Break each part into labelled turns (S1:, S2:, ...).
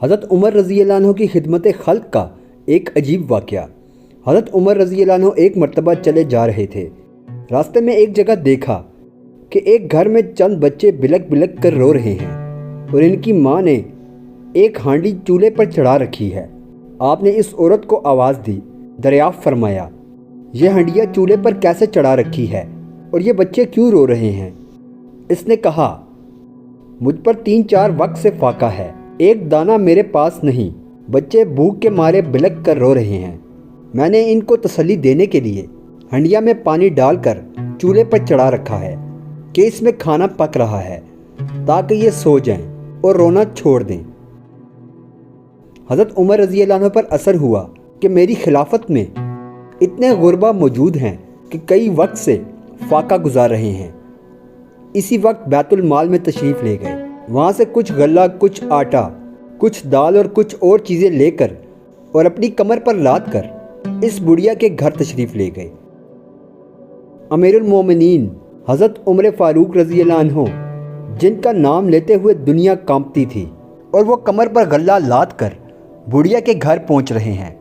S1: حضرت عمر رضی اللہ عنہ کی خدمت خلق کا ایک عجیب واقعہ۔ حضرت عمر رضی اللہ عنہ ایک مرتبہ چلے جا رہے تھے۔ راستے میں ایک جگہ دیکھا کہ ایک گھر میں چند بچے بلک بلک کر رو رہے ہیں اور ان کی ماں نے ایک ہانڈی چولہے پر چڑھا رکھی ہے۔ آپ نے اس عورت کو آواز دی، دریافت فرمایا، یہ ہانڈیاں چولہے پر کیسے چڑھا رکھی ہے اور یہ بچے کیوں رو رہے ہیں؟ اس نے کہا، مجھ پر 3-4 وقت سے فاقہ ہے، ایک دانہ میرے پاس نہیں، بچے بھوک کے مارے بلک کر رو رہے ہیں۔ میں نے ان کو تسلی دینے کے لیے ہنڈیا میں پانی ڈال کر چولہے پر چڑھا رکھا ہے کہ اس میں کھانا پک رہا ہے تاکہ یہ سو جائیں اور رونا چھوڑ دیں۔ حضرت عمر رضی اللہ عنہ پر اثر ہوا کہ میری خلافت میں اتنے غربا موجود ہیں کہ کئی وقت سے فاقہ گزار رہے ہیں۔ اسی وقت بیت المال میں تشریف لے گئے، وہاں سے کچھ غلہ، کچھ آٹا، کچھ دال اور کچھ اور چیزیں لے کر اور اپنی کمر پر لاد کر اس بڑھیا کے گھر تشریف لے گئے۔ امیر المومنین حضرت عمر فاروق رضی اللہ عنہ، جن کا نام لیتے ہوئے دنیا کانپتی تھی، اور وہ کمر پر غلہ لاد کر بڑھیا کے گھر پہنچ رہے ہیں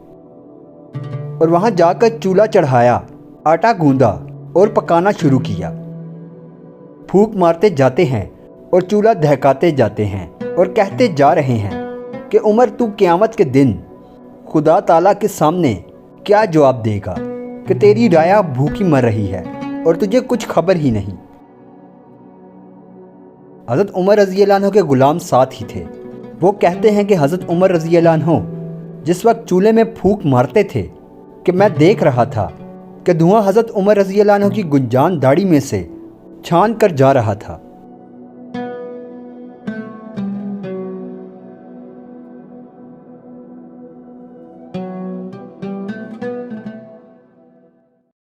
S1: اور وہاں جا کر چولہا چڑھایا، آٹا گوندا اور پکانا شروع کیا۔ پھونک مارتے جاتے ہیں اور چولہا دہکاتے جاتے ہیں اور کہتے جا رہے ہیں کہ عمر تو قیامت کے دن خدا تعالیٰ کے سامنے کیا جواب دے گا کہ تیری رعایا بھوکی مر رہی ہے اور تجھے کچھ خبر ہی نہیں۔ حضرت عمر رضی اللہ عنہ کے غلام ساتھ ہی تھے۔ وہ کہتے ہیں کہ حضرت عمر رضی اللہ عنہ جس وقت چولہے میں پھونک مارتے تھے کہ میں دیکھ رہا تھا کہ دھواں حضرت عمر رضی اللہ عنہ کی گنجان داڑھی میں سے چھان کر جا رہا تھا۔